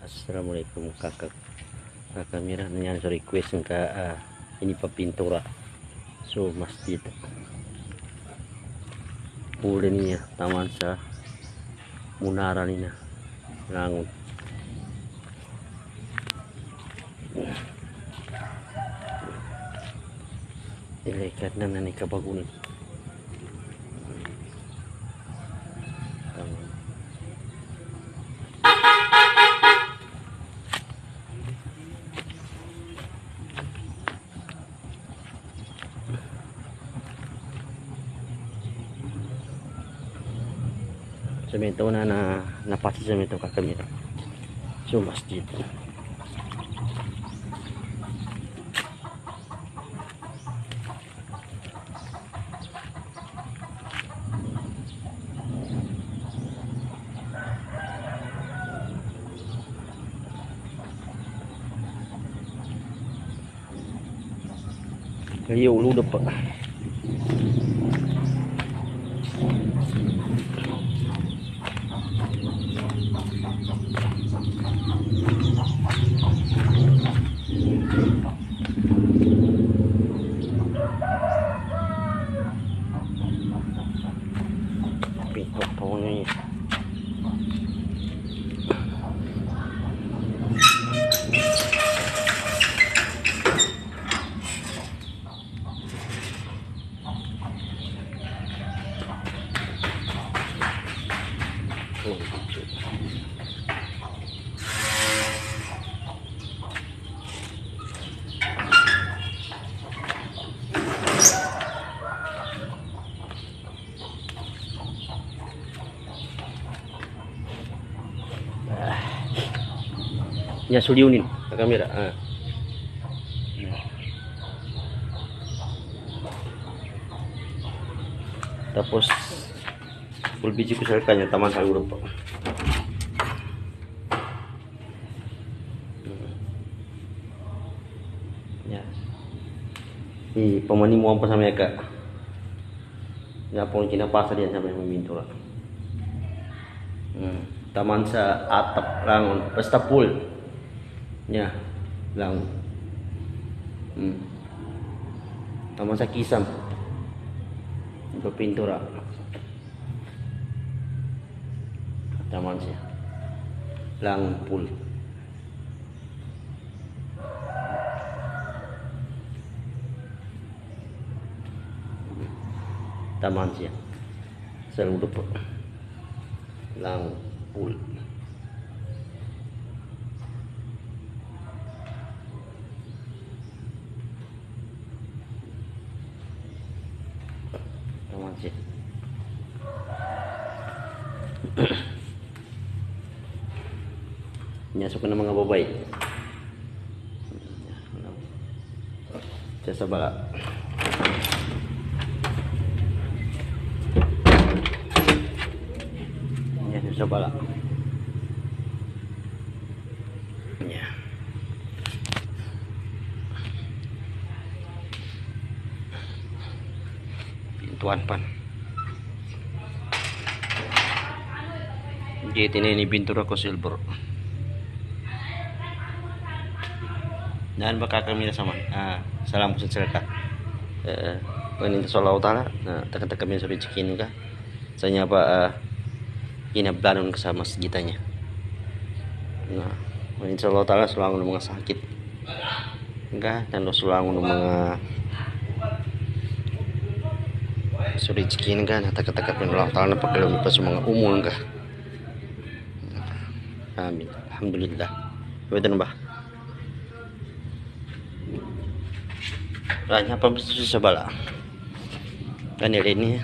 Assalamualaikum kakak Mira nanyan sa request ka ini papintura so masjid udah niya taman sa munara niya langon ilekat na nani kabagunin semento na napasi semento kakamira so masjid kayo ulo pa pintok pa ko niya ya suliunin ke kamera tapos full biji ko sa kanya taman sa ulo po ya pemanimuan pa sa mereka ya pun kinapasa diyan sampai memintura taman sa atap langon basta pool ya lang taman sa kisam pintura taman siya lang pool taman siya sa ludo po lang pool nyasok na mga babay sa bala nyasok sa bala pintuan pan gate ini pintura ko silver dan bakal kami sama salam pusan serka peninta sallallahu taala tekan kami sampai cikin kah saya apa kinablanon ke sama masjidnya nah peninta sallallahu taala selalu mga sakit enggak dan selalu mga suri cikin kan takat-takat Allah taala pakalom pa sa mga umul kah amin alhamdulillah pwede na ba banyak apa sa bala kan ini